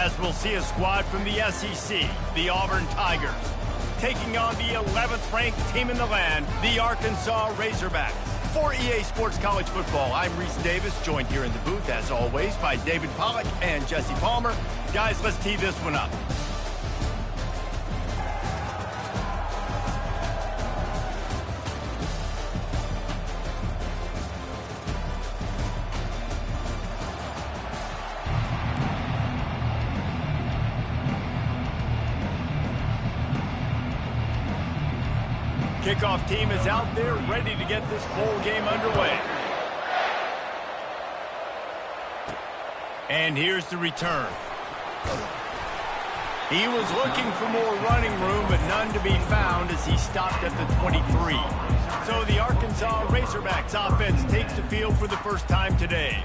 as we'll see a squad from the SEC, the Auburn Tigers, taking on the 11th-ranked team in the land, the Arkansas Razorbacks. For EA Sports College Football, I'm Reese Davis, joined here in the booth, as always, by David Pollack and Jesse Palmer. Guys, let's tee this one up. Kickoff team is out there ready to get this bowl game underway. And here's the return. He was looking for more running room, but none to be found as he stopped at the 23. So the Arkansas Razorbacks offense takes the field for the first time today.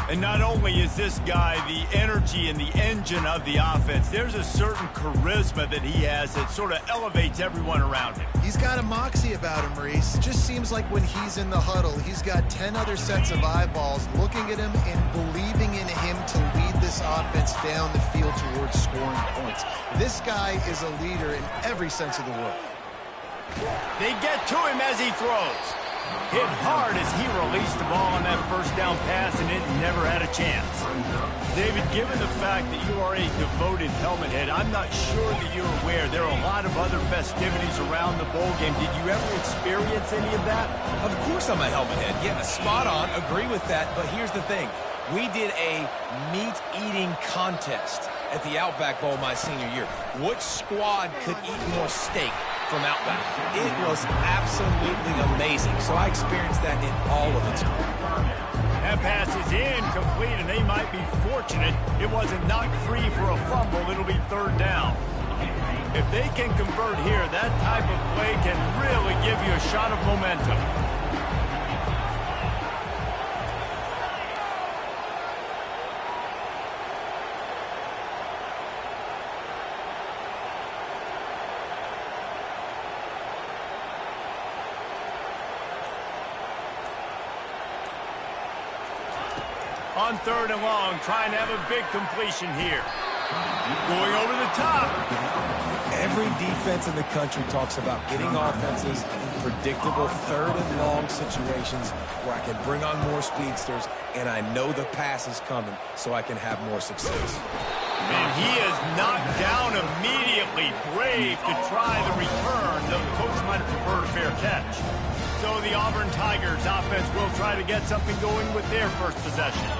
And not only is this guy the energy and the engine of the offense, there's a certain charisma that he has that sort of elevates everyone around him. He's got a moxie about him, Reese. Just seems like when he's in the huddle, he's got 10 other sets of eyeballs looking at him and believing in him to lead this offense down the field towards scoring points. This guy is a leader in every sense of the word. They get to him as he throws. Hit hard as he released the ball on that first down pass, and it never had a chance. David, given the fact that you are a devoted helmet head, I'm not sure that you're aware there are a lot of other festivities around the bowl game. Did you ever experience any of that? Of course I'm a helmet head. Yeah, spot on. Agree with that. But here's the thing. We did a meat-eating contest at the Outback Bowl my senior year. Which squad could eat more steak from Outback? It was absolutely amazing. So I experienced that in all of its glory. That pass is incomplete, and they might be fortunate it wasn't knocked free for a fumble. It'll be third down. If they can convert here, that type of play can really give you a shot of momentum. On third and long, trying to have a big completion here. Going over the top. Every defense in the country talks about getting offenses in predictable third and long situations where I can bring on more speedsters and I know the pass is coming so I can have more success. And he is knocked down immediately. Brave to try the return, though the coach might have preferred a fair catch. So the Auburn Tigers offense will try to get something going with their first possession.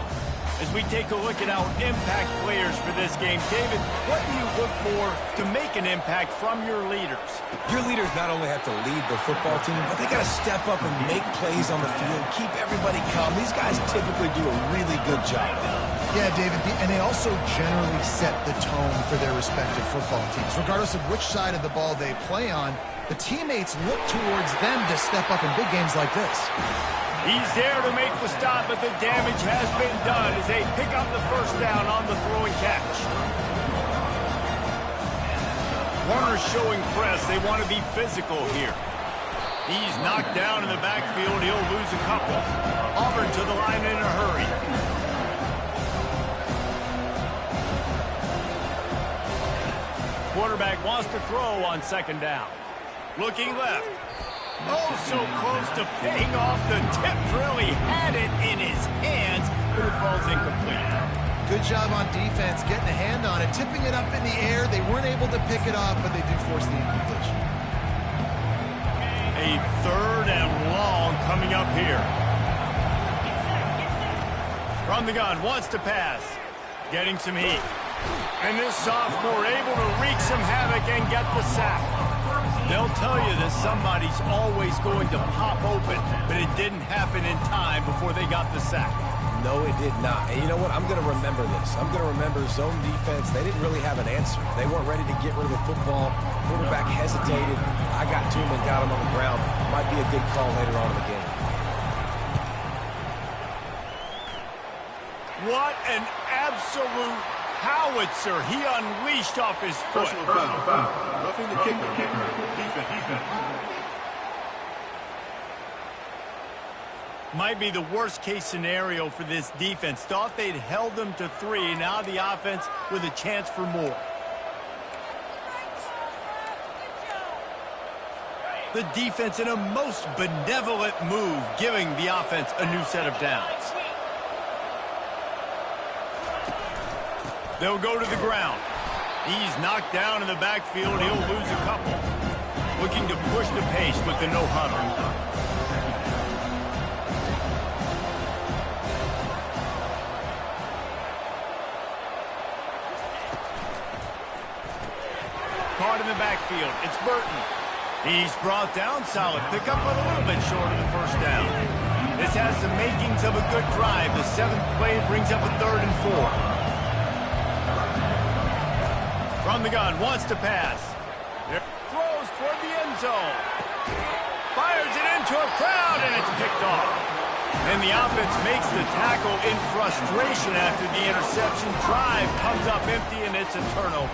As we take a look at our impact players for this game, David, what do you look for to make an impact from your leaders? Your leaders not only have to lead the football team, but they got to step up and make plays on the field, keep everybody calm. These guys typically do a really good job. Yeah, David, and they also generally set the tone for their respective football teams. Regardless of which side of the ball they play on, the teammates look towards them to step up in big games like this. He's there to make the stop, but the damage has been done as they pick up the first down on the throw and catch. Warner's showing press. They want to be physical here. He's knocked down in the backfield. He'll lose a couple. Auburn to the line in a hurry. Quarterback wants to throw on second down. Looking left. Oh, so close to paying off the tip. Really had it in his hands, but it falls incomplete. Good job on defense, getting a hand on it, tipping it up in the air. They weren't able to pick it off, but they do force the incompletion. A third and long coming up here. From the gun, wants to pass. Getting some heat. And this sophomore able to wreak some havoc and get the sack. They'll tell you that somebody's always going to pop open, but it didn't happen in time before they got the sack. No, it did not. And you know what? I'm going to remember this. I'm going to remember zone defense. They didn't really have an answer. They weren't ready to get rid of the football. Quarterback hesitated. I got to him and got him on the ground. Might be a good call later on in the game. What an absolute howitzer he unleashed off his foot. Personal foul. Roughing the kicker. Defense. Might be the worst-case scenario for this defense. Thought they'd held them to 3. Now the offense with a chance for more. The defense in a most benevolent move, giving the offense a new set of downs. They'll go to the ground. He's knocked down in the backfield. He'll lose a couple. Looking to push the pace with the no huddle. Caught in the backfield. It's Burton. He's brought down. Solid pickup, but a little bit short of the first down. This has the makings of a good drive. The 7th play brings up a 3rd and 4. From the gun, wants to pass. Throws toward the end zone. Fires it into a crowd, and it's picked off. And the offense makes the tackle in frustration after the interception. Drive comes up empty, and it's a turnover.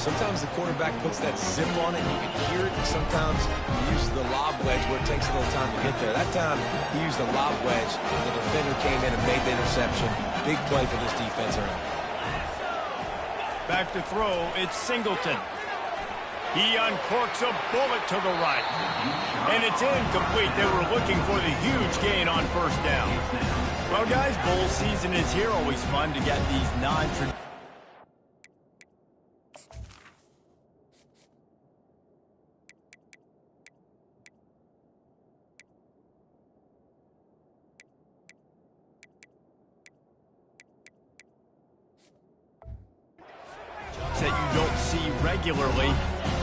Sometimes the quarterback puts that zip on it, you can hear it, and sometimes he uses the lob wedge where it takes a little time to get there. That time, he used the lob wedge, and the defender came in and made the interception. Big play for this defense around. Back to throw, it's Singleton. He uncorks a bullet to the right. And it's incomplete. They were looking for the huge gain on first down. Well, guys, bowl season is here. Always fun to get these non-traditional. that you don't see regularly.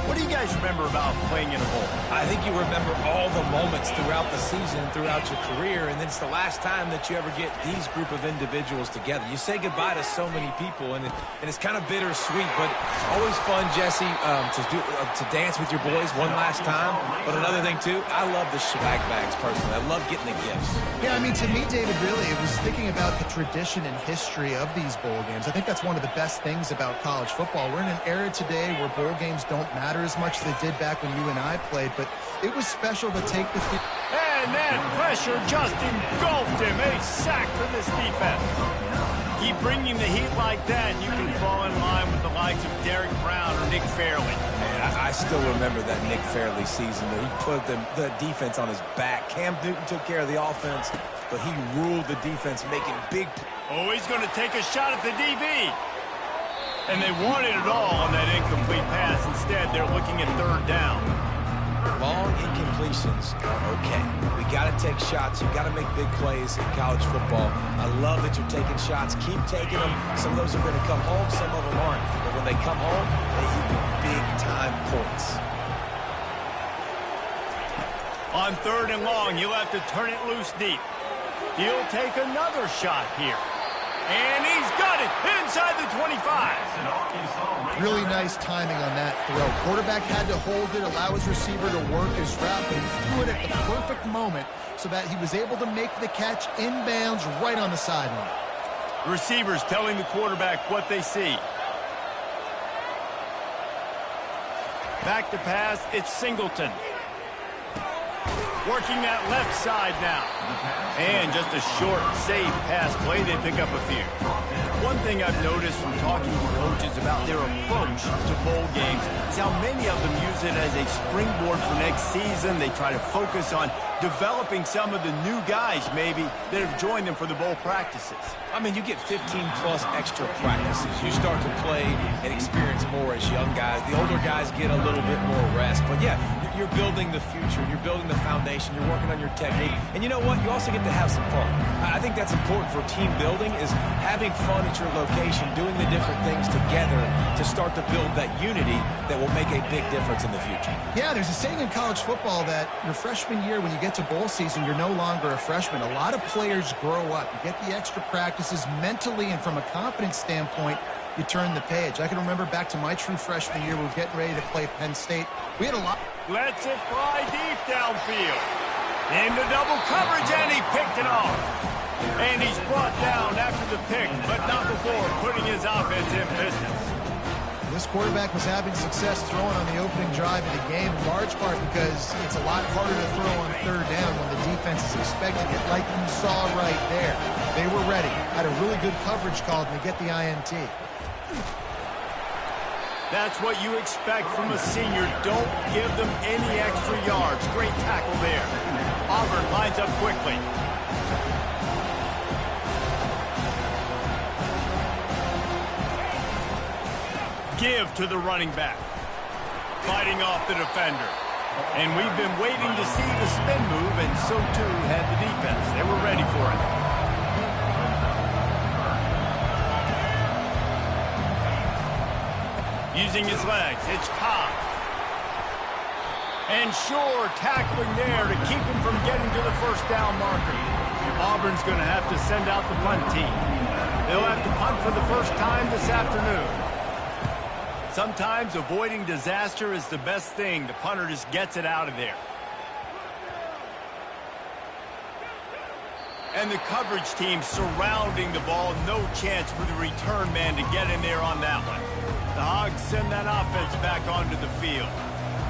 What do you guys remember about playing in a bowl? I think you remember all the moments throughout the season, throughout your career, and then it's the last time that you ever get these group of individuals together. You say goodbye to so many people, and it's kind of bittersweet, but always fun, Jesse, to dance with your boys one last time. But another thing, too, I love the swag bags, personally. I love getting the gifts. Yeah, I mean, to me, David, really, it was thinking about the tradition and history of these bowl games. I think that's one of the best things about college football. We're in an era today where bowl games don't matter as much as they did back when you and I played, but it was special to take the field. And that pressure just engulfed him. A sack for this defense. Keep bringing the heat like that, and you can fall in line with the likes of Derek Brown or Nick Fairley. Man, I still remember that Nick Fairley season where he put the defense on his back. Cam Newton took care of the offense, but he ruled the defense, making big... Oh, he's going to take a shot at the DB. And they wanted it all on that incomplete pass. Instead, they're looking at third down. Long incompletions are okay. We got to take shots. You got to make big plays in college football. I love that you're taking shots. Keep taking them. Some of those are going to come home. Some of them aren't. But when they come home, they equal big-time points. On third and long, you'll have to turn it loose deep. He'll take another shot here. And he's got it inside the 25. Really nice timing on that throw. Quarterback had to hold it, allow his receiver to work his route, but he threw it at the perfect moment so that he was able to make the catch inbounds right on the sideline. Receivers telling the quarterback what they see. Back to pass, it's Singleton. Working that left side now. And just a short, safe pass play. They pick up a few. One thing I've noticed from talking to coaches about their approach to bowl games is how many of them use it as a springboard for next season. They try to focus on developing some of the new guys, maybe, that have joined them for the bowl practices. I mean, you get 15-plus extra practices. You start to play and experience more as young guys. The older guys get a little bit more rest. But, yeah, you're building the future. You're building the foundation. You're working on your technique. And you know what? You also get to have some fun. I think that's important for team building, is having fun at your location, doing the different things together to start to build that unity that will make a big difference in the future. Yeah, there's a saying in college football that your freshman year, when you get to bowl season, you're no longer a freshman. A lot of players grow up. You get the extra practices mentally, and from a confidence standpoint, you turn the page. I can remember back to my true freshman year, we were getting ready to play Penn State. We had a lot. Lets it fly deep downfield. Into double coverage, and he picked it off. And he's brought down after the pick, but not before putting his offense in business. This quarterback was having success throwing on the opening drive of the game, in large part because it's a lot harder to throw on third down when the defense is expecting it, like you saw right there. They were ready, had a really good coverage call to get the INT. That's what you expect from a senior. Don't give them any extra yards. Great tackle there. Auburn lines up quickly. Give to the running back. Fighting off the defender. And we've been waiting to see the spin move, and so too had the defense. They were ready for it. Using his legs, it's Cobb. And sure, tackling there to keep him from getting to the first down marker. Auburn's going to have to send out the punt team. They'll have to punt for the first time this afternoon. Sometimes avoiding disaster is the best thing. The punter just gets it out of there. And the coverage team surrounding the ball. No chance for the return man to get in there on that one. The Hogs send that offense back onto the field.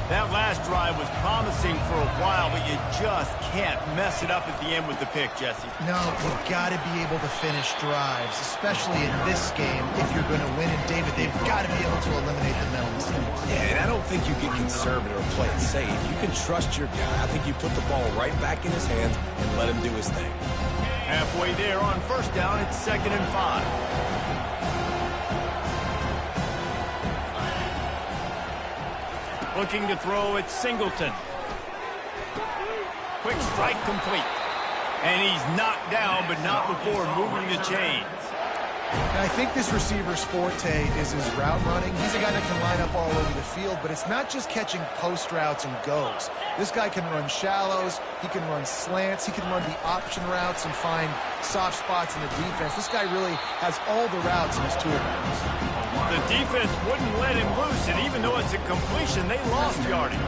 That last drive was promising for a while, but you just can't mess it up at the end with the pick, Jesse. No, you've got to be able to finish drives, especially in this game if you're going to win. And, David, they've got to be able to eliminate the mental mistakes. Yeah, and I don't think you get conservative or play it safe. You can trust your guy. I think you put the ball right back in his hands and let him do his thing. Halfway there on first down, it's 2nd and 5. Looking to throw at Singleton. Quick strike complete. And he's knocked down, but not before moving the chains. And I think this receiver's forte is his route running. He's a guy that can line up all over the field, but it's not just catching post routes and goes. This guy can run shallows, he can run slants, he can run the option routes and find soft spots in the defense. This guy really has all the routes in his toolbox. The defense wouldn't let him loose, and even though it's a completion, they lost yardage.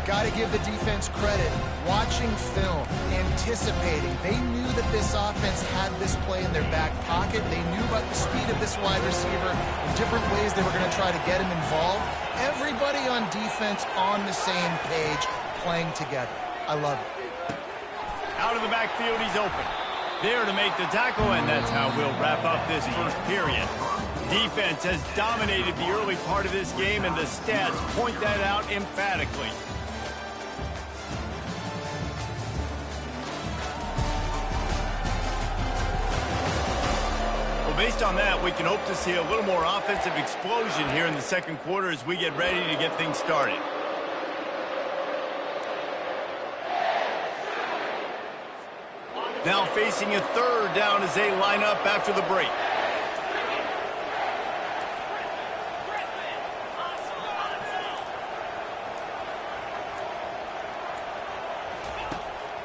Got to give the defense credit. Watching film, anticipating. They knew that this offense had this play in their back pocket. They knew about the speed of this wide receiver and different ways they were going to try to get him involved. Everybody on defense on the same page, playing together. I love it. Out of the backfield, he's open. There to make the tackle, and that's how we'll wrap up this first period. Defense has dominated the early part of this game, and the stats point that out emphatically. Well, based on that, we can hope to see a little more offensive explosion here in the second quarter as we get ready to get things started. Now facing a third down as they line up after the break.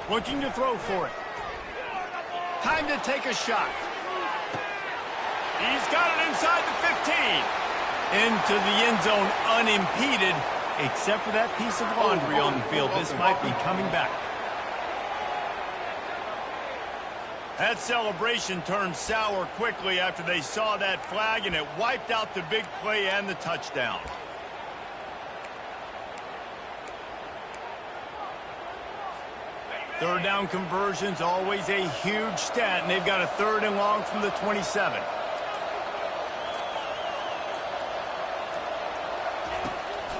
Looking to throw for it. Time to take a shot. He's got it inside the 15. Into the end zone unimpeded, except for that piece of laundry on the field. This might be coming back. That celebration turned sour quickly after they saw that flag, and it wiped out the big play and the touchdown. Third down conversions, always a huge stat, and they've got a 3rd and long from the 27.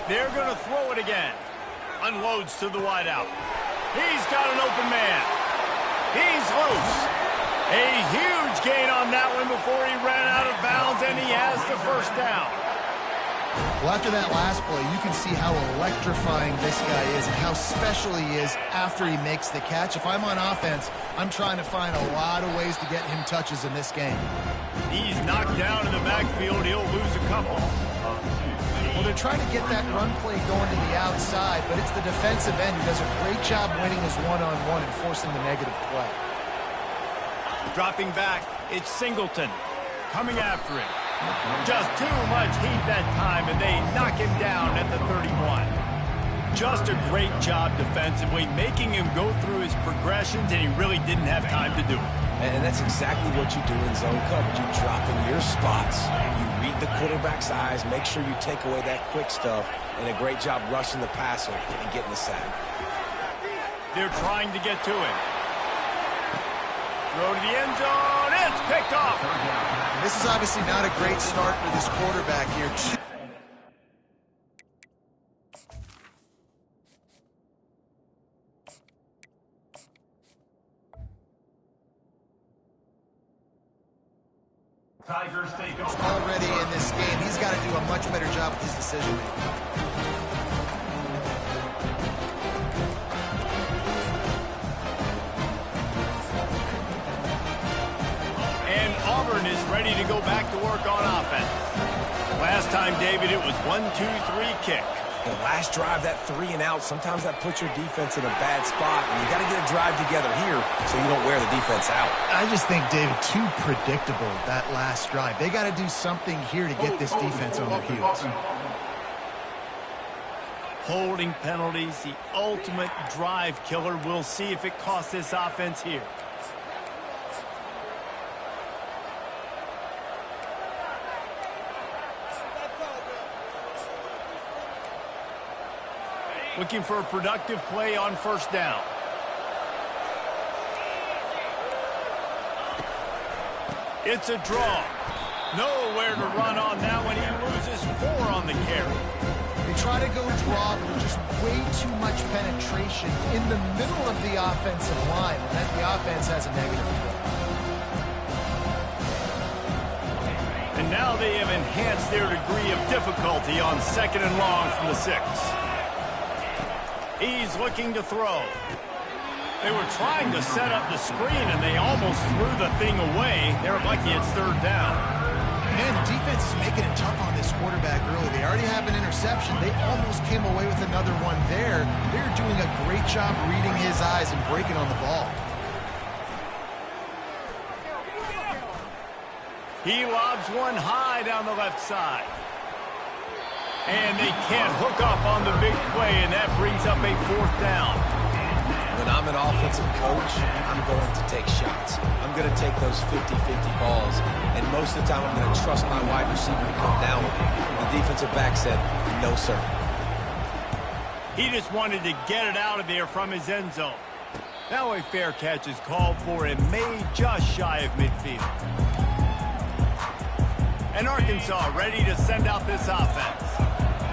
They're going to throw it again. Unloads to the wideout. He's got an open man. He's loose. A huge gain on that one before he ran out of bounds, and he has the first down. Well, after that last play, you can see how electrifying this guy is and how special he is after he makes the catch. If I'm on offense, I'm trying to find a lot of ways to get him touches in this game. He's knocked down in the backfield. He'll lose a couple. Well, they're trying to get that run play going to the outside, but it's the defensive end who does a great job winning his one-on-one and forcing the negative play. Dropping back, it's Singleton coming after him. Just too much heat that time, and they knock him down at the 31. Just a great job defensively, making him go through his progressions, and he really didn't have time to do it. And that's exactly what you do in zone coverage. You drop in your spots, you Read the quarterback's eyes. Make sure you take away that quick stuff. And a great job rushing the passer and getting the sack. They're trying to get to him. Throw to the end zone. It's picked off. This is obviously not a great start for this quarterback here. Tigers take over. Already in this game, he's got to do a much better job with his decision making. And Auburn is ready to go back to work on offense. Last time, David, it was 1-2-3 kick. The last drive, that 3 and out, sometimes that puts your defense in a bad spot, and you got to get a drive together here so you don't wear the defense out. I just think, David, too predictable, that last drive. They got to do something here to get this defense on their heels. Holding penalties, the ultimate drive killer. We'll see if it costs this offense here. Looking for a productive play on first down. It's a draw. Nowhere to run on that one. He loses 4 on the carry. They try to go draw, but there's just way too much penetration in the middle of the offensive line, and then the offense has a negative play. And now they have enhanced their degree of difficulty on 2nd and long from the 6. He's looking to throw. They were trying to set up the screen, and they almost threw the thing away. They're lucky it's 3rd down. Man, the defense is making it tough on this quarterback early. They already have an interception. They almost came away with another one there. They're doing a great job reading his eyes and breaking on the ball. He lobs one high down the left side. And they can't hook up on the big play, and that brings up a 4th down. When I'm an offensive coach, I'm going to take shots. I'm going to take those 50-50 balls, and most of the time I'm going to trust my wide receiver to come down with it. The defensive back said, no, sir. He just wanted to get it out of there from his end zone. Now a fair catch is called for and made just shy of midfield. And Arkansas ready to send out this offense.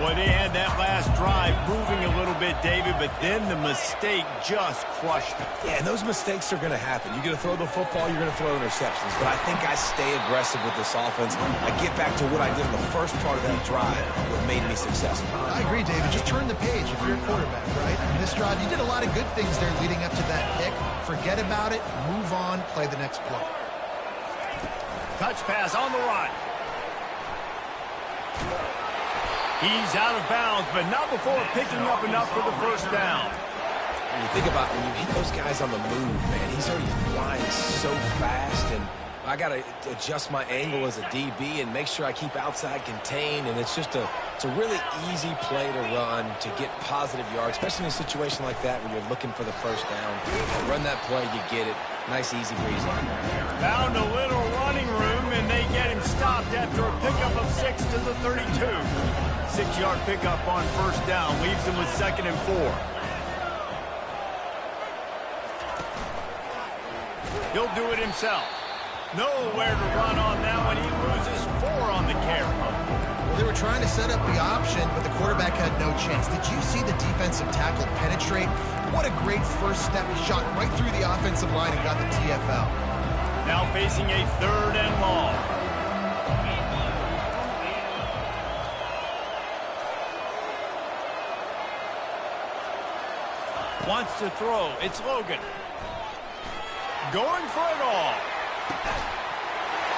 Boy, they had that last drive moving a little bit, David, but then the mistake just crushed them. Yeah, and those mistakes are going to happen. You're going to throw the football, you're going to throw interceptions. But I think I stay aggressive with this offense. I get back to what I did in the first part of that drive, what made me successful. I agree, David. Just turn the page if you're a quarterback, right? In this drive, you did a lot of good things there leading up to that pick. Forget about it, move on, play the next play. Touch pass on the run. He's out of bounds, but not before picking up enough for the 1st down. When you think about when you hit those guys on the move, man, he's already flying so fast, and I got to adjust my angle as a DB and make sure I keep outside contained, and it's just it's a really easy play to run to get positive yards, especially in a situation like that where you're looking for the 1st down. Run that play, you get it. Nice, easy breezy. Found a little running room, and they get him stopped after a pickup of 6 to the 32. 6-yard pickup on 1st down leaves him with 2nd and 4. He'll do it himself. Nowhere to run on that one. He loses 4 on the carry. Well, they were trying to set up the option, but the quarterback had no chance. Did you see the defensive tackle penetrate? What a great first step. He shot right through the offensive line and got the TFL. Now facing a 3rd and long. Wants to throw. It's Logan. Going for it all.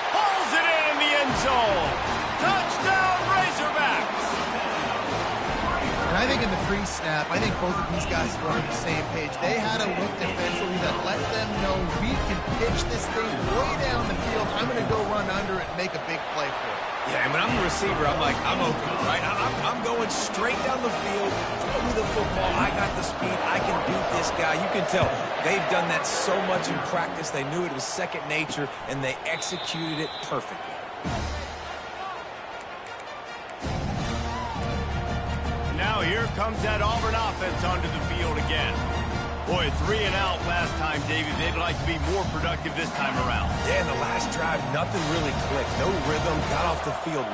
Pulls it in the end zone. Touchdown, Razorbacks. And I think in the pre-snap, I think both of these guys were on the same page. They had a look defensively that let them know we can pitch this thing way down the field. I'm going to go run under it and make a big play for it. Yeah, and when I'm the receiver, I'm like, I'm open, right? I'm going straight down the field, throw me the football. I got the speed. I can beat this guy. You can tell they've done that so much in practice. They knew it was second nature, and they executed it perfectly. here comes that Auburn offense onto the field again. Boy, 3 and out last time, David. They'd like to be more productive this time around. Yeah, in the last drive, nothing really clicked. No rhythm, got off the field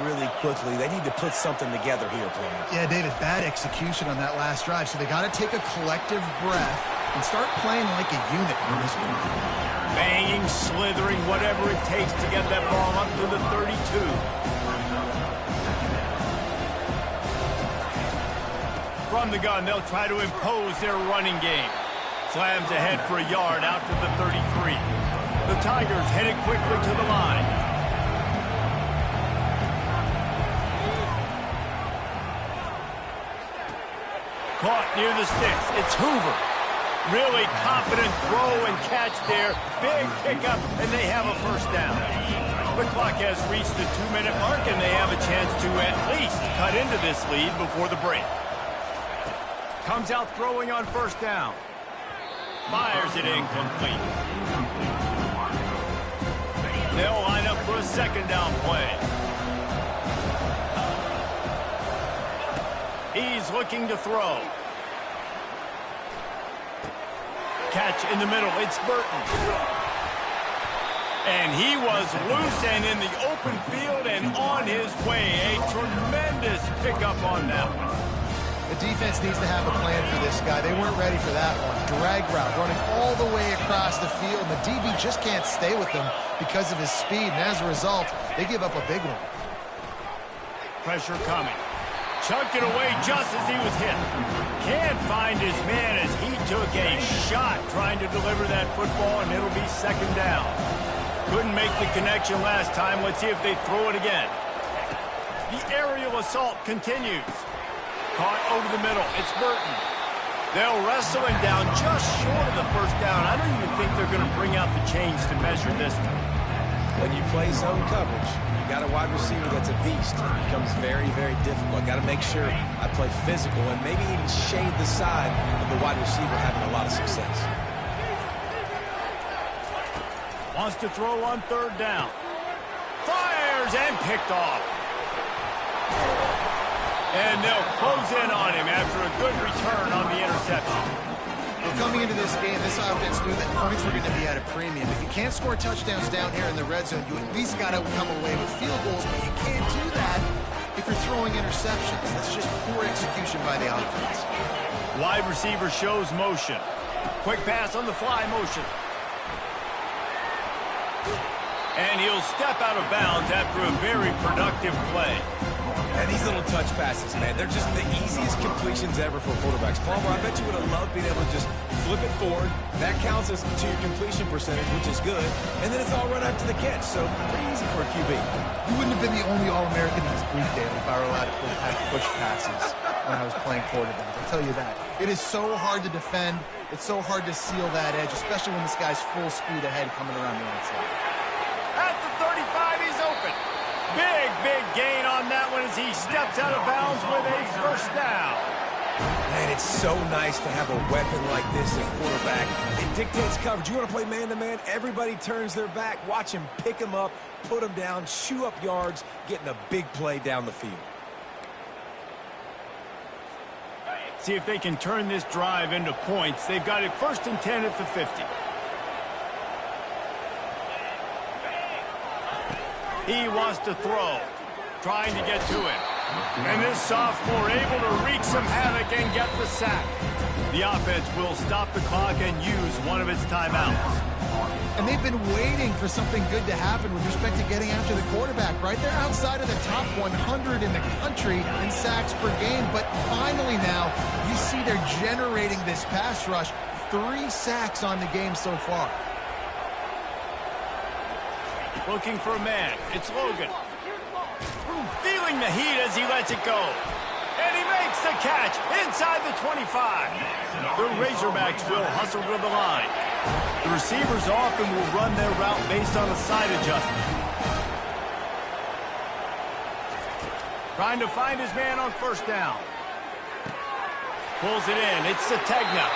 really quickly. They need to put something together here, Plummer. Yeah, David, bad execution on that last drive. So they got to take a collective breath and start playing like a unit on this one. Banging, slithering, whatever it takes to get that ball up to the 32. From the gun, they'll try to impose their running game. Slams ahead for a yard out to the 33. The Tigers headed quickly to the line. Caught near the sticks. It's Hoover. Really confident throw and catch there. Big pickup, and they have a first down. The clock has reached the 2-minute mark, and they have a chance to at least cut into this lead before the break. Comes out throwing on first down. Fires it incomplete. They'll line up for a second down play. He's looking to throw. Catch in the middle. It's Burton. And he was loose and in the open field and on his way. A tremendous pickup on that one. The defense needs to have a plan for this guy. They weren't ready for that one. Drag route, running all the way across the field. And the DB just can't stay with him because of his speed. And as a result, they give up a big one. Pressure coming. Chucked it away just as he was hit. Can't find his man as he took a shot trying to deliver that football, and it'll be second down. Couldn't make the connection last time. Let's see if they throw it again. The aerial assault continues. Caught over the middle. It's Burton. They'll wrestle him down just short of the first down. I don't even think they're going to bring out the chains to measure this time. When you play zone coverage, you got a wide receiver that's a beast. It becomes very difficult. Got to make sure I play physical and maybe even shade the side of the wide receiver having a lot of success. Wants to throw on third down. Fires and picked off. And they'll close in on him after a good return on the interception. Well, coming into this game, this offense knew that points were going to be at a premium. If you can't score touchdowns down here in the red zone, you at least got to come away with field goals, but you can't do that if you're throwing interceptions. That's just poor execution by the offense. Wide receiver shows motion. Quick pass on the fly motion. And he'll step out of bounds after a very productive play. And these little touch passes, man, they're just the easiest completions ever for quarterbacks. Palmer, I bet you would have loved being able to just flip it forward. That counts as to your completion percentage, which is good. And then it's all run after the catch, so pretty easy for a QB. You wouldn't have been the only All-American in this brief, Dale, if I were allowed to push passes when I was playing quarterback. I'll tell you that. It is so hard to defend. It's so hard to seal that edge, especially when this guy's full speed ahead coming around the outside. At the 35, he's open. Big gain on that one as he steps out of bounds with a first down. Man, it's so nice to have a weapon like this at quarterback. It dictates coverage. You want to play man-to-man? Everybody turns their back. Watch him pick him up, put him down, shoot up yards, getting a big play down the field. See if they can turn this drive into points. They've got it 1st and 10 at the 50. He wants to throw, trying to get to him. And this sophomore able to wreak some havoc and get the sack. The offense will stop the clock and use one of its timeouts. And they've been waiting for something good to happen with respect to getting after the quarterback, right? They're outside of the top 100 in the country in sacks per game. But finally now, you see they're generating this pass rush. 3 sacks on the game so far. Looking for a man. It's Logan. Feeling the heat as he lets it go. And he makes the catch inside the 25. The Razorbacks will hustle to the line. The receivers often will run their route based on a side adjustment. Trying to find his man on first down. Pulls it in. It's Sategna.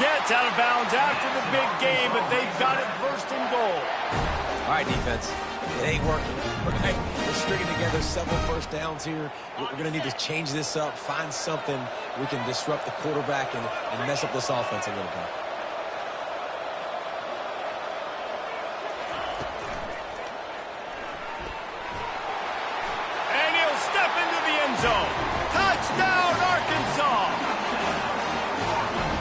Gets out of bounds after the big game, but they've got it 1st and goal. All right, defense. It ain't working, right? We're stringing together several first downs here. We're going to need to change this up, find something we can disrupt the quarterback and mess up this offense a little bit. And he'll step into the end zone. Touchdown, Arkansas!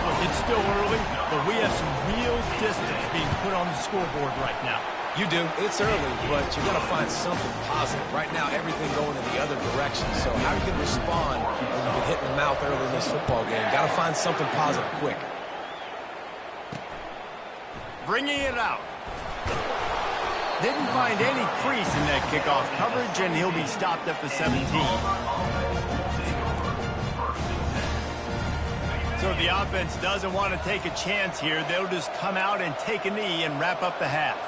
Look, it's still early, but we have some real distance being put on the scoreboard right now. You do. It's early, but you got to find something positive. Right now, everything going in the other direction. So how you can respond when you get hit in the mouth early in this football game? Got to find something positive quick. Bringing it out. Didn't find any crease in that kickoff coverage, and he'll be stopped at the 17. So the offense doesn't want to take a chance here. They'll just come out and take a knee and wrap up the half.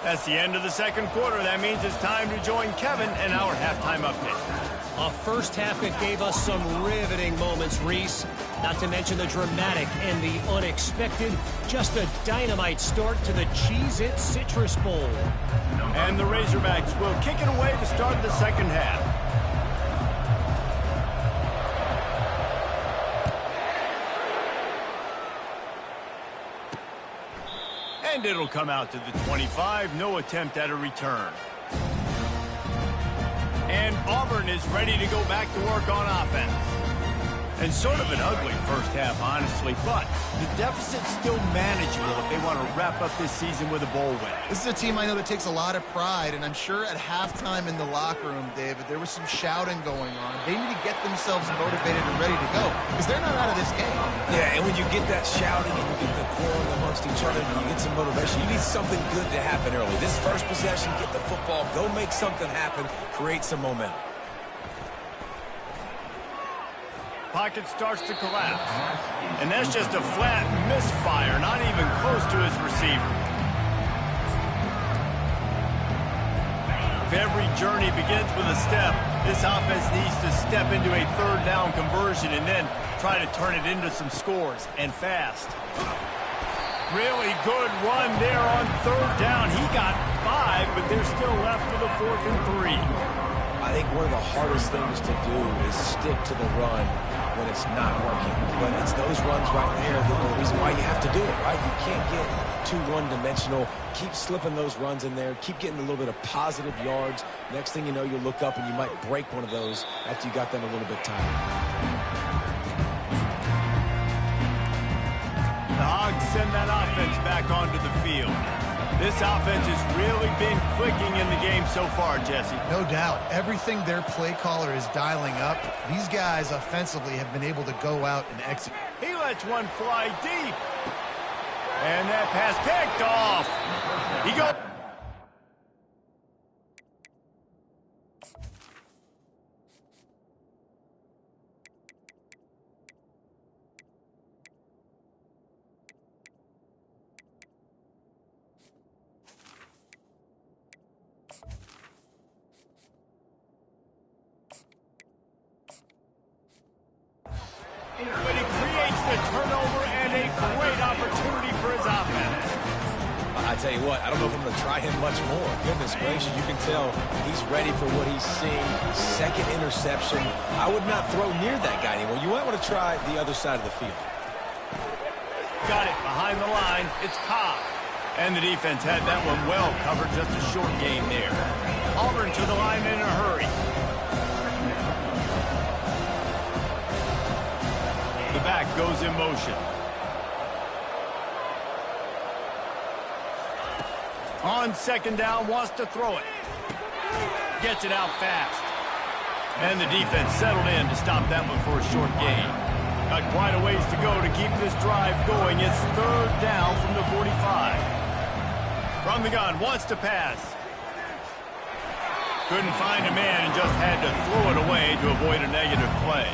That's the end of the second quarter. That means it's time to join Kevin and our halftime update. A first half that gave us some riveting moments, Reese. Not to mention the dramatic and the unexpected. Just a dynamite start to the Cheez-It Citrus Bowl. And the Razorbacks will kick it away to start the second half. And it'll come out to the 25. No attempt at a return. And Auburn is ready to go back to work on offense. And sort of an ugly first half, honestly, but the deficit's still manageable if they want to wrap up this season with a bowl win. This is a team I know that takes a lot of pride, and I'm sure at halftime in the locker room, David, there was some shouting going on. They need to get themselves motivated and ready to go, because they're not out of this game. Yeah, and when you get that shouting and you get the quarreling amongst each other and you get some motivation, you need something good to happen early. This first possession, get the football, go make something happen, create some momentum. Pocket starts to collapse. And that's just a flat misfire, not even close to his receiver. If every journey begins with a step, this offense needs to step into a third down conversion and then try to turn it into some scores, and fast. Really good run there on third down. He got 5, but they're still left with a 4th and 3. I think one of the hardest things to do is stick to the run when it's not working. But it's those runs right there that are the reason why you have to do it, right? You can't get too one-dimensional. Keep slipping those runs in there. Keep getting a little bit of positive yards. Next thing you know, you look up and you might break one of those after you got them a little bit tired. The Hogs send that offense back onto the field. This offense has really been clicking in the game so far, Jesse. No doubt. Everything their play caller is dialing up, these guys offensively have been able to go out and execute. He lets one fly deep. And that pass picked off. He goes. But he creates the turnover and a great opportunity for his offense. I tell you what, I don't know if I'm going to try him much more. Goodness gracious, you can tell he's ready for what he's seeing. Second interception. I would not throw near that guy anymore. You might want to try the other side of the field. Got it behind the line. It's Cobb. And the defense had that one well covered. Just a short gain there. Auburn to the line in a hurry. The back goes in motion. On second down, wants to throw it. Gets it out fast. And the defense settled in to stop that one for a short gain. Got quite a ways to go to keep this drive going. It's third down from the 45. From the gun, wants to pass. Couldn't find a man and just had to throw it away to avoid a negative play.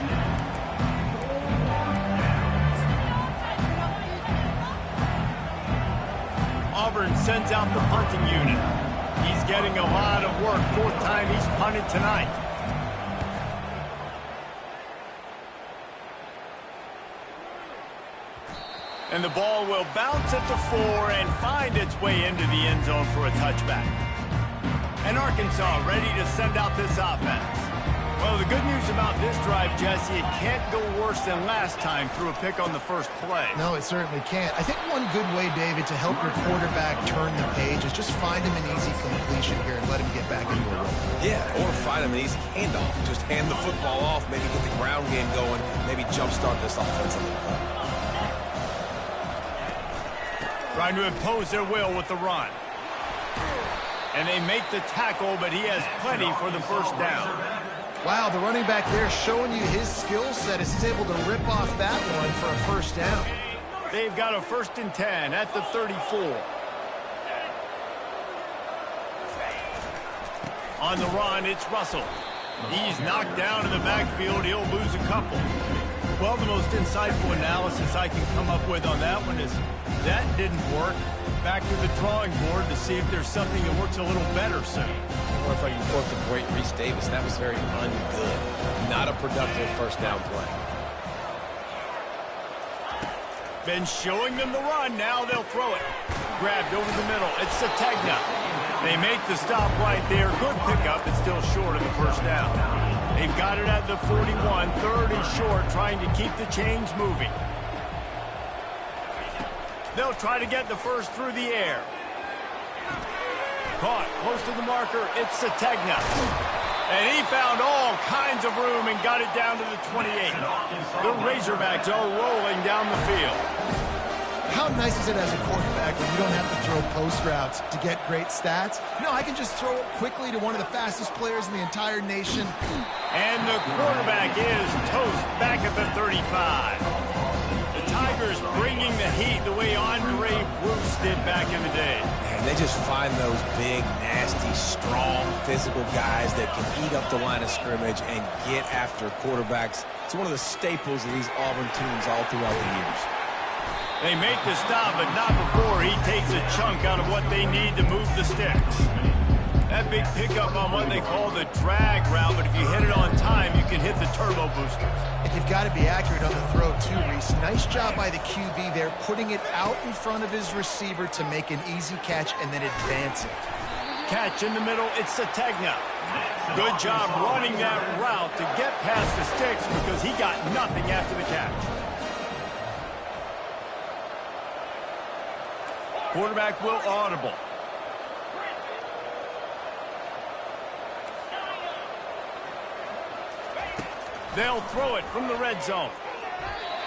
Auburn sends out the punting unit. He's getting a lot of work. 4th time he's punted tonight. And the ball will bounce at the 4 and find its way into the end zone for a touchback. And Arkansas ready to send out this offense. Well, the good news about this drive, Jesse, it can't go worse than last time through a pick on the first play. No, it certainly can't. I think one good way, David, to help your quarterback turn the page is just find him an easy completion here and let him get back into a rhythm. Yeah, or find him an easy handoff. Just hand the football off, maybe get the ground game going, maybe jumpstart this offense a little bit. Trying to impose their will with the run. And they make the tackle, but he has plenty for the first down. Wow, the running back there showing you his skill set as he's able to rip off that one for a first down. They've got a 1st and 10 at the 34. On the run, it's Russell. He's knocked down in the backfield. He'll lose a couple. Well, the most insightful analysis I can come up with on that one is that didn't work. Back to the drawing board to see if there's something that works a little better soon. Or if I can quote the great Reese Davis, that was very ungood. Not a productive first down play. Been showing them the run. Now they'll throw it. Grabbed over the middle. It's Sategna. They make the stop right there. Good pickup, but still short of the first down. They've got it at the 41. 3rd and short, trying to keep the chains moving. They'll try to get the first through the air. Caught close to the marker. It's Sategna. And he found all kinds of room and got it down to the 28. The Razorbacks are rolling down the field. How nice is it as a quarterback when you don't have to throw post routes to get great stats? No, I can just throw it quickly to one of the fastest players in the entire nation. And the quarterback is toast back at the 35. The Tigers bringing the heat the way Andre Bruce did back in the day. And they just find those big, nasty, strong, physical guys that can eat up the line of scrimmage and get after quarterbacks. It's one of the staples of these Auburn teams all throughout the years. They make the stop, but not before he takes a chunk out of what they need to move the sticks. That big pickup on what they call the drag route, but if you hit it on time, you can hit the turbo boosters. And you've got to be accurate on the throw too, Reese. Nice job by the QB there, putting it out in front of his receiver to make an easy catch and then advance it. Catch in the middle, it's Sategna. Good job running that route to get past the sticks because he got nothing after the catch. Quarterback will audible. They'll throw it from the red zone.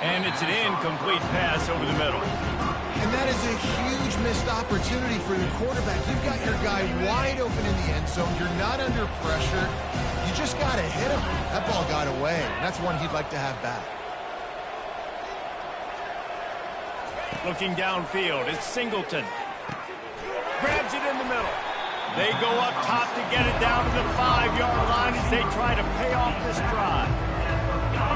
And it's an incomplete pass over the middle. And that is a huge missed opportunity for the quarterback. You've got your guy wide open in the end zone. You're not under pressure. You just got to hit him. That ball got away. That's one he'd like to have back. Looking downfield, it's Singleton. Grabs it in the middle. They go up top to get it down to the 5-yard line as they try to pay off this drive.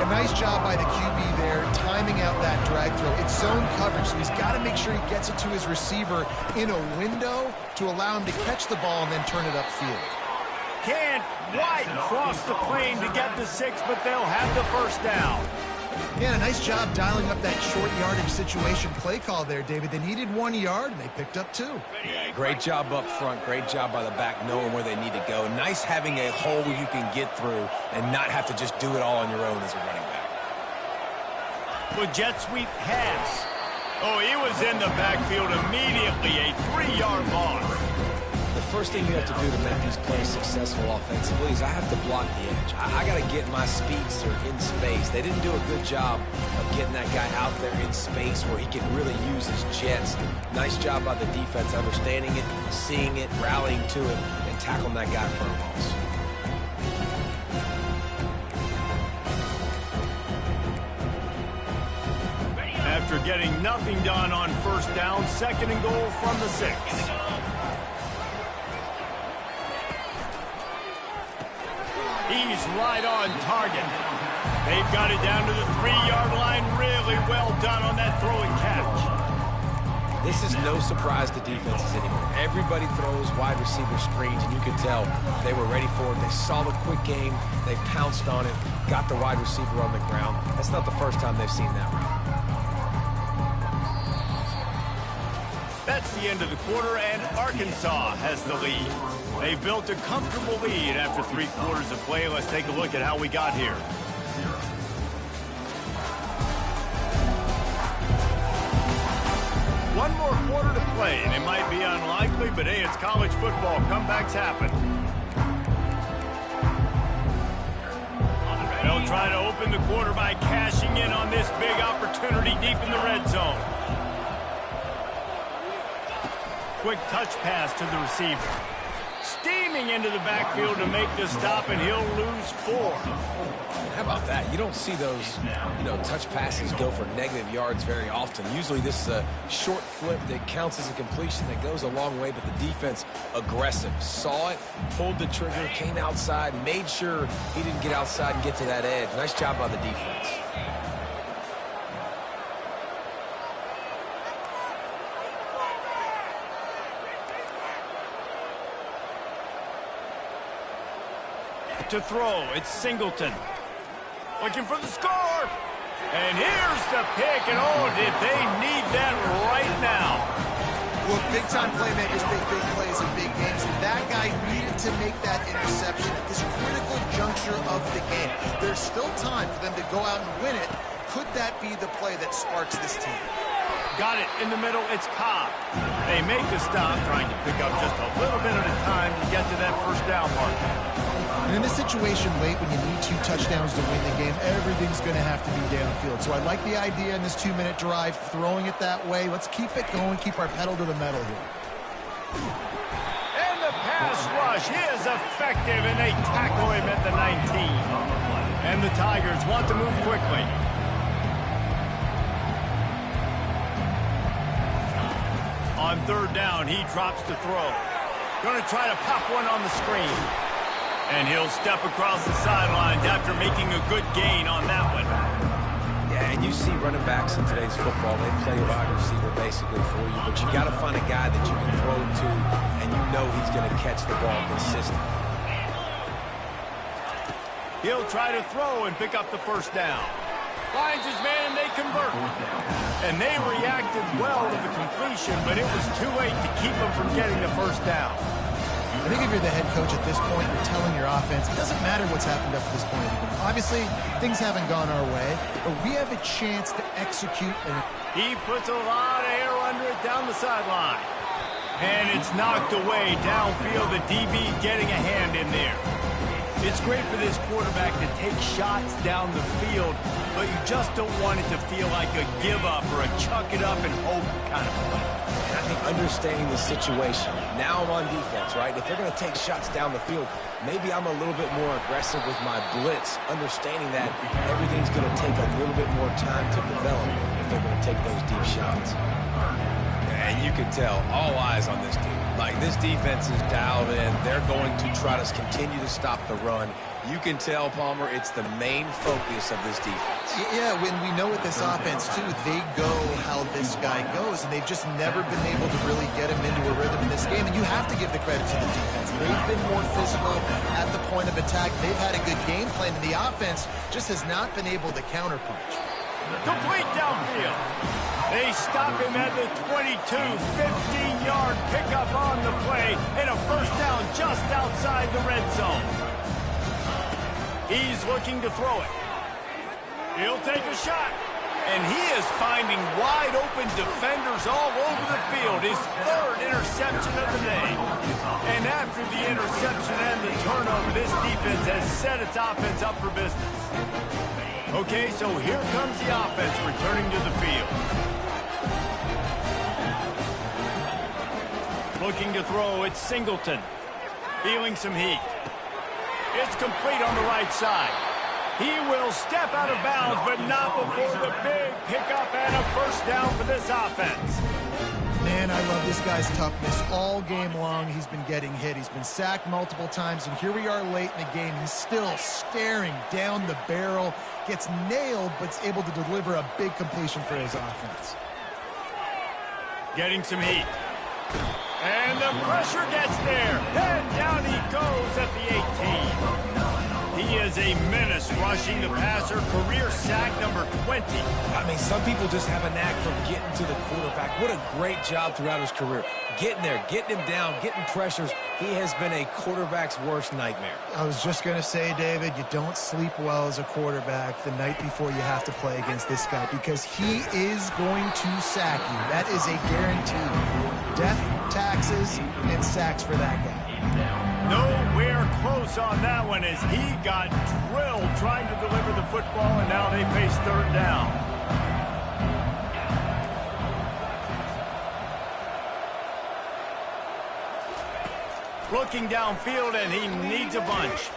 A nice job by the QB there, timing out that drag throw. It's zone coverage, so he's got to make sure he gets it to his receiver in a window to allow him to catch the ball and then turn it upfield. Can't quite cross the plane to get the 6, but they'll have the first down. Yeah, a nice job dialing up that short yardage situation play call there, David. They needed 1 yard, and they picked up 2. Yeah, great job up front. Great job by the back knowing where they need to go. Nice having a hole you can get through and not have to just do it all on your own as a running back. With jet sweep pass. Oh, he was in the backfield immediately. A 3-yard loss. The first thing you have to do to make these plays successful offensively is I have to block the edge. I got to get my speedster in space. They didn't do a good job of getting that guy out there in space where he can really use his jets. Nice job by the defense understanding it, seeing it, rallying to it, and tackling that guy for a loss. After getting nothing done on first down, 2nd and goal from the 6. He's right on target. They've got it down to the 3-yard line. Really well done on that throw and catch. This is no surprise to defenses anymore. Everybody throws wide receiver screens, and you can tell they were ready for it. They saw the quick game. They pounced on it, got the wide receiver on the ground. That's not the first time they've seen that route. That's the end of the quarter, and Arkansas has the lead. They've built a comfortable lead after 3 quarters of play. Let's take a look at how we got here. One more quarter to play, and it might be unlikely, but hey, it's college football. Comebacks happen. They'll try to open the quarter by cashing in on this big opportunity deep in the red zone. Quick touch pass to the receiver. Steaming into the backfield to make the stop, and he'll lose 4. How about that? You don't see those, touch passes go for negative yards very often. Usually this is a short flip that counts as a completion that goes a long way, but the defense aggressive. Saw it, pulled the trigger, came outside, made sure he didn't get outside and get to that edge. Nice job by the defense. To throw, it's Singleton. Looking for the score. And here's the pick, and oh, did they need that right now. Look, big-time playmakers make big plays in big games, and that guy needed to make that interception at this critical juncture of the game. There's still time for them to go out and win it. Could that be the play that sparks this team? Got it in the middle, it's Cobb. They make the stop, trying to pick up just a little bit at a time to get to that first down mark. And in this situation late, when you need 2 touchdowns to win the game, everything's going to have to be downfield. So I like the idea in this 2-minute drive, throwing it that way. Let's keep it going, keep our pedal to the metal here. And the pass rush is effective, and they tackle him at the 19. And the Tigers want to move quickly. On 3rd down, he drops to throw. Going to try to pop one on the screen. And he'll step across the sidelines after making a good gain on that one. Yeah, and you see running backs in today's football, they play wide receiver basically for you, but you got to find a guy that you can throw to, and you know he's going to catch the ball consistently. He'll try to throw and pick up the first down. Finds his man, they convert. And they reacted well to the completion, but it was too late to keep them from getting the first down. I think if you're the head coach at this point, you're telling your offense, it doesn't matter what's happened up to this point. Obviously, things haven't gone our way, but we have a chance to execute. He puts a lot of air under it down the sideline. And it's knocked away downfield. The DB getting a hand in there. It's great for this quarterback to take shots down the field, but you just don't want it to feel like a give-up or a chuck it up and hope kind of play. And I think understanding the situation, now I'm on defense, right? If they're going to take shots down the field, maybe I'm a little bit more aggressive with my blitz, understanding that everything's going to take a little bit more time to develop if they're going to take those deep shots. And you can tell, all eyes on this team. Like, this defense is dialed in. They're going to try to continue to stop the run. You can tell, Palmer, it's the main focus of this defense. Yeah, when we know with this offense, too, they go how this guy goes, and they've just never been able to really get him into a rhythm in this game, and you have to give the credit to the defense. They've been more physical at the point of attack. They've had a good game plan, and the offense just has not been able to counterpunch. Complete downfield. They stop him at the 22, 15-yard pickup on the play, and a first down just outside the red zone. He's looking to throw it. He'll take a shot, and he is finding wide-open defenders all over the field. His 3rd interception of the day. And after the interception and the turnover, this defense has set its offense up for business. Okay, so here comes the offense returning to the field. Looking to throw, it's Singleton. Feeling some heat. It's complete on the right side. He will step out of bounds, but not before the big pickup and a first down for this offense. Man, I love this guy's toughness. All game long, he's been getting hit. He's been sacked multiple times, and here we are late in the game. He's still staring down the barrel, gets nailed, but is able to deliver a big completion for his offense. Getting some heat. And the pressure gets there. And down he goes at the 18. He is a menace rushing the passer. Career sack number 20. I mean, some people just have a knack for getting to the quarterback quarterback. What a great job throughout his career. Getting there, getting him down, getting pressures. He has been a quarterback's worst nightmare. I was just going to say, David, you don't sleep well as a quarterback the night before you have to play against this guy because he is going to sack you. That is a guarantee. Death, taxes, and sacks for that guy. Nowhere close on that one as he got drilled trying to deliver the football, and now they face third down. Looking downfield, and he needs a bunch.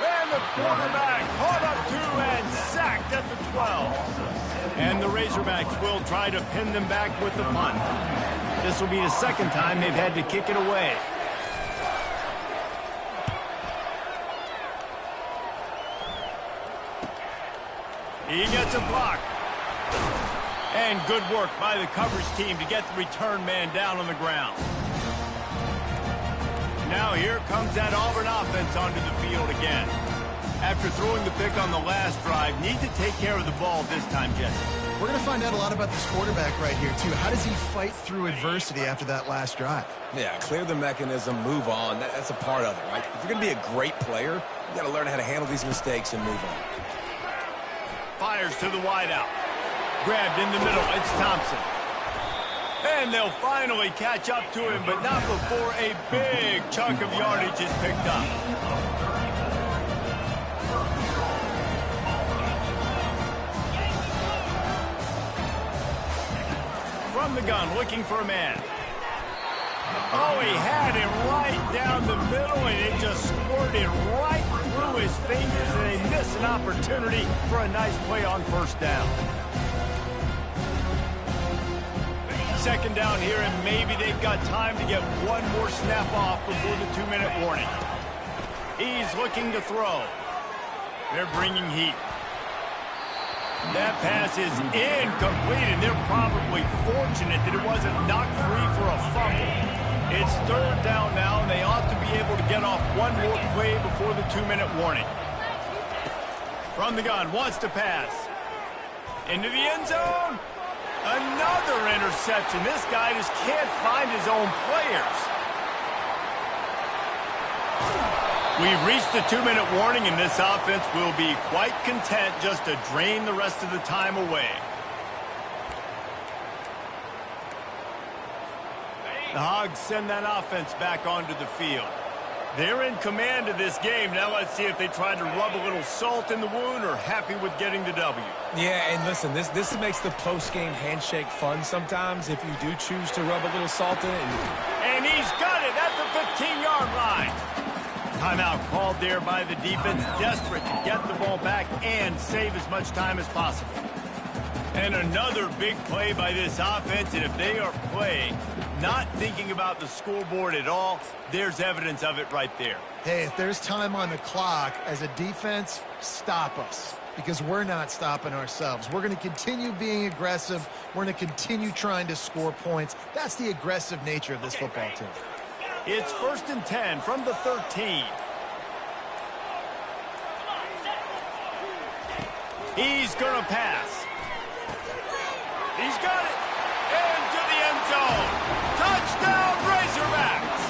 And the quarterback caught up to and sacked at the 12. And the Razorbacks will try to pin them back with the punt. This will be the second time they've had to kick it away. He gets a block. And good work by the coverage team to get the return man down on the ground. Now here comes that Auburn offense onto the field again. After throwing the pick on the last drive, need to take care of the ball this time, Jesse. We're going to find out a lot about this quarterback right here, too. How does he fight through adversity after that last drive? Yeah, clear the mechanism, move on. That's a part of it, right? If you're going to be a great player, you got to learn how to handle these mistakes and move on. Fires to the wideout. Grabbed in the middle. It's Thompson. And they'll finally catch up to him, but not before a big chunk of yardage is picked up. From the gun, looking for a man. Oh, he had him right down the middle, and it just squirted right through his fingers, and they missed an opportunity for a nice play on first down. Second down here, and maybe they've got time to get one more snap off before the 2-minute warning. He's looking to throw. They're bringing heat. That pass is incomplete, and they're probably fortunate that it wasn't knocked free for a fumble. It's third down now, and they ought to be able to get off one more play before the 2-minute warning. From the gun, wants to pass. Into the end zone. Another interception. This guy just can't find his own players. We've reached the 2-minute warning, and this offense will be quite content just to drain the rest of the time away. The Hogs send that offense back onto the field. They're in command of this game. Now let's see if they try to rub a little salt in the wound or happy with getting the W. Yeah, and listen, this makes the post-game handshake fun sometimes if you do choose to rub a little salt in it. And he's got it at the 15-yard line. Timeout called there by the defense, desperate to get the ball back and save as much time as possible. And another big play by this offense, and if they are playing, not thinking about the scoreboard at all, there's evidence of it right there. Hey, if there's time on the clock, as a defense, stop us. Because we're not stopping ourselves. We're going to continue being aggressive. We're going to continue trying to score points. That's the aggressive nature of this football team. It's 1st and 10 from the 13. He's going to pass. He's got it. Into the end zone. Touchdown, Razorbacks.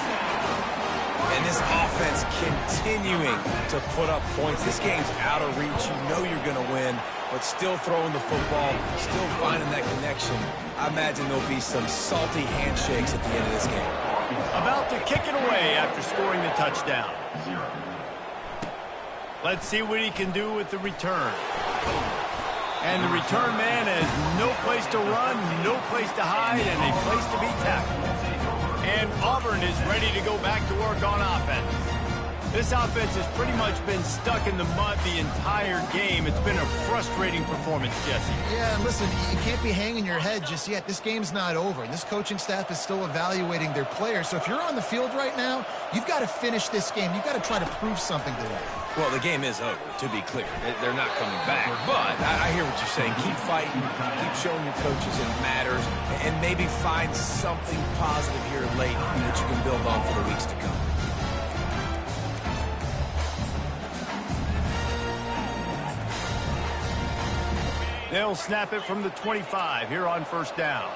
And this offense continuing to put up points. This game's out of reach. You know you're going to win, but still throwing the football, still finding that connection. I imagine there'll be some salty handshakes at the end of this game. About to kick it away after scoring the touchdown. Let's see what he can do with the return. And the return man has no place to run, no place to hide, and a place to be tackled. And Auburn is ready to go back to work on offense. This offense has pretty much been stuck in the mud the entire game. It's been a frustrating performance, Jesse. Yeah, and listen, you can't be hanging your head just yet. This game's not over. This coaching staff is still evaluating their players. So if you're on the field right now, you've got to finish this game. You've got to try to prove something to them. Well, the game is over, to be clear. They're not coming back. But I hear what you're saying. Keep fighting. Keep showing your coaches it matters. And maybe find something positive here late that you can build on for the weeks to come. They'll snap it from the 25 here on first down.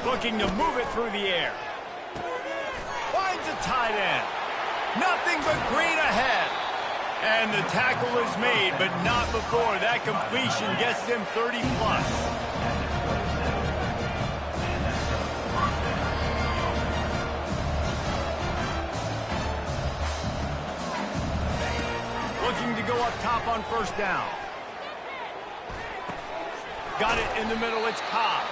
Looking to move it through the air. Finds a tight end. Nothing but green ahead. And the tackle is made, but not before that completion gets them 30-plus. Looking to go up top on first down. Got it in the middle, it's Cobb.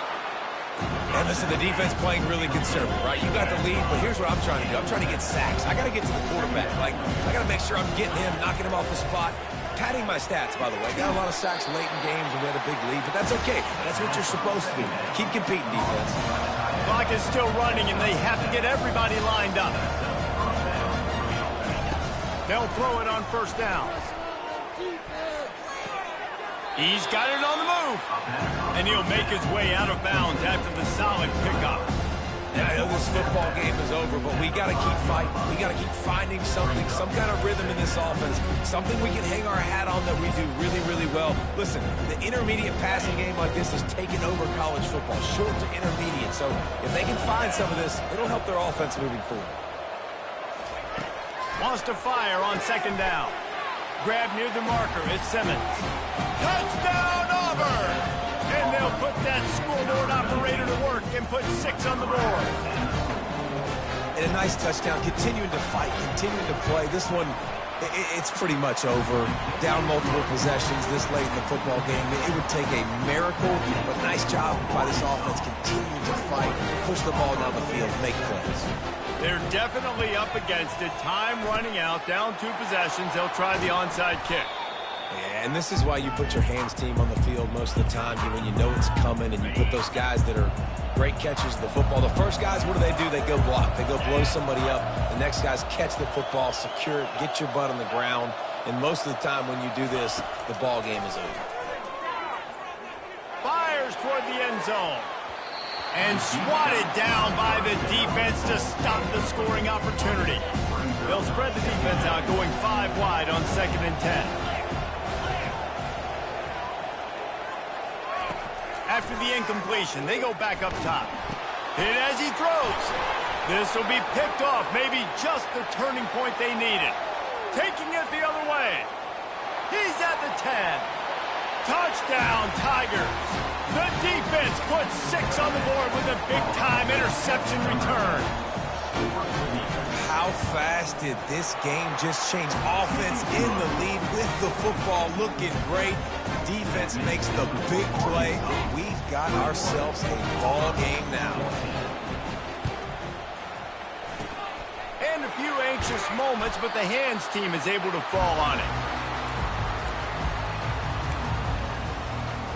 And listen, the defense playing really conservative, right? You got the lead, but here's what I'm trying to do. I'm trying to get sacks. I got to get to the quarterback. Like, I got to make sure I'm getting him, knocking him off the spot. Padding my stats, by the way. Got a lot of sacks late in games and we had a big lead, but that's okay. That's what you're supposed to do. Keep competing, defense. Clock is still running, and they have to get everybody lined up. They'll throw it on first down. He's got it on the move. And he'll make his way out of bounds after the solid pickup. And I know this football game is over, but we got to keep fighting. We got to keep finding something, some kind of rhythm in this offense, something we can hang our hat on that we do really, really well. Listen, the intermediate passing game like this is taking over college football, short to intermediate. So if they can find some of this, it'll help their offense moving forward. Wants to fire on second down. Grab near the marker. It's Simmons. Touchdown, Auburn! And they'll put that scoreboard operator to work and put 6 on the board. And a nice touchdown. Continuing to fight, continuing to play. This one, it's pretty much over. Down multiple possessions this late in the football game. It would take a miracle, but nice job by this offense. Continuing to fight, push the ball down the field, make plays. They're definitely up against it. Time running out. Down 2 possessions. They'll try the onside kick. Yeah, and this is why you put your hands team on the field most of the time, when you know it's coming, and you put those guys that are great catchers of the football. The first guys, what do? They go block. They go blow somebody up. The next guys catch the football, secure it, get your butt on the ground. And most of the time when you do this, the ball game is over. Fires toward the end zone. And swatted down by the defense to stop the scoring opportunity. They'll spread the defense out, going 5 wide on 2nd and 10. After the incompletion, they go back up top. Hit as he throws. This will be picked off, maybe just the turning point they needed. Taking it the other way. He's at the 10. Touchdown, Tigers. The defense puts 6 on the board with a big-time interception return. How fast did this game just change? Offense in the lead with the football, looking great. Defense makes the big play. We've got ourselves a ball game now. And a few anxious moments, but the hands team is able to fall on it.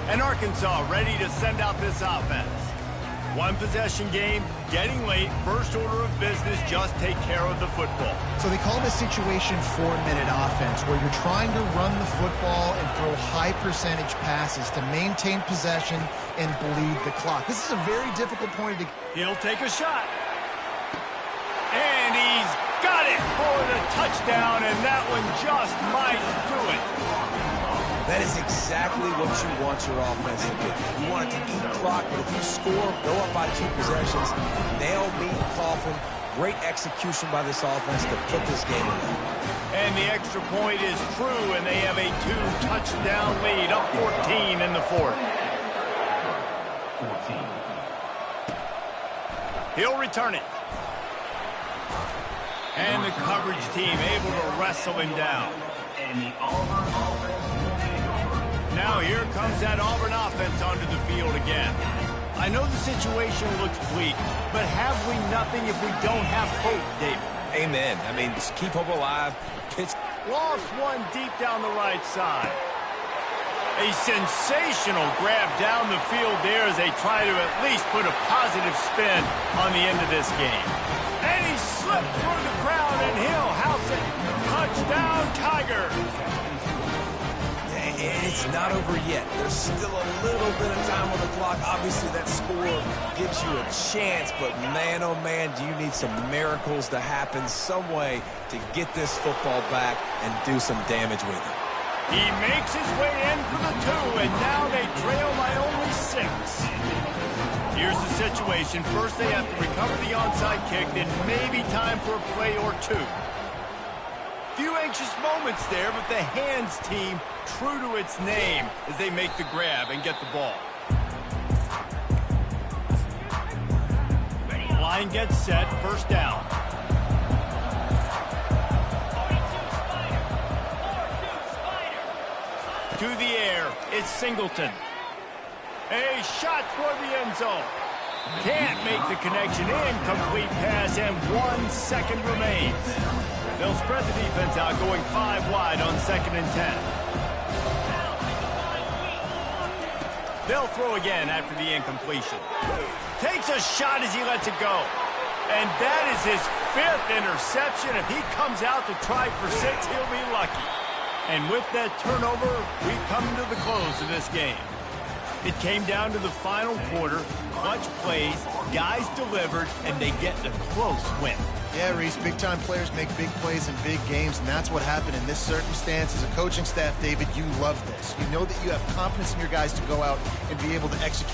And Arkansas ready to send out this offense. 1 possession game, getting late, first order of business, just take care of the football. So they call this situation 4-minute offense, where you're trying to run the football and throw high percentage passes to maintain possession and bleed the clock. This is a very difficult point. He'll take a shot. And he's got it for the touchdown, and that one just might do it. That is exactly what you want your offense to do. You want it to eat clock, but if you score, go up by 2 possessions, nail, meet, coffin. Great execution by this offense to put this game away. And the extra point is true, and they have a 2-touchdown lead, up 14 in the 4th. He'll return it. And the coverage team able to wrestle him down. Now here comes that Auburn offense onto the field again. I know the situation looks bleak, but have we nothing if we don't have hope, David? Amen. I mean, just keep hope alive. Pitch. Lost one deep down the right side. A sensational grab down the field there as they try to at least put a positive spin on the end of this game. And he slipped through the crowd, and he'll house it. Touchdown, Tigers. And it's not over yet. There's still a little bit of time on the clock. Obviously, that score gives you a chance, but man, oh man, do you need some miracles to happen some way to get this football back and do some damage with it. He makes his way in for the 2, and now they trail by only 6. Here's the situation. First, they have to recover the onside kick, then maybe time for a play or two. Few anxious moments there, but the hands team true to its name as they make the grab and get the ball. Line gets set, first down. To the air, it's Singleton. A shot toward the end zone. Can't make the connection. Incomplete pass, and 1 second remains. They'll spread the defense out, going 5 wide on 2nd and 10. They'll throw again after the incompletion. Takes a shot as he lets it go. And that is his 5th interception. If he comes out to try for 6, he'll be lucky. And with that turnover, we come to the close of this game. It came down to the final quarter. Clutch plays, guys delivered, and they get a close win. Yeah, Reese, big-time players make big plays in big games, and that's what happened in this circumstance. As a coaching staff, David, you love this. You know that you have confidence in your guys to go out and be able to execute.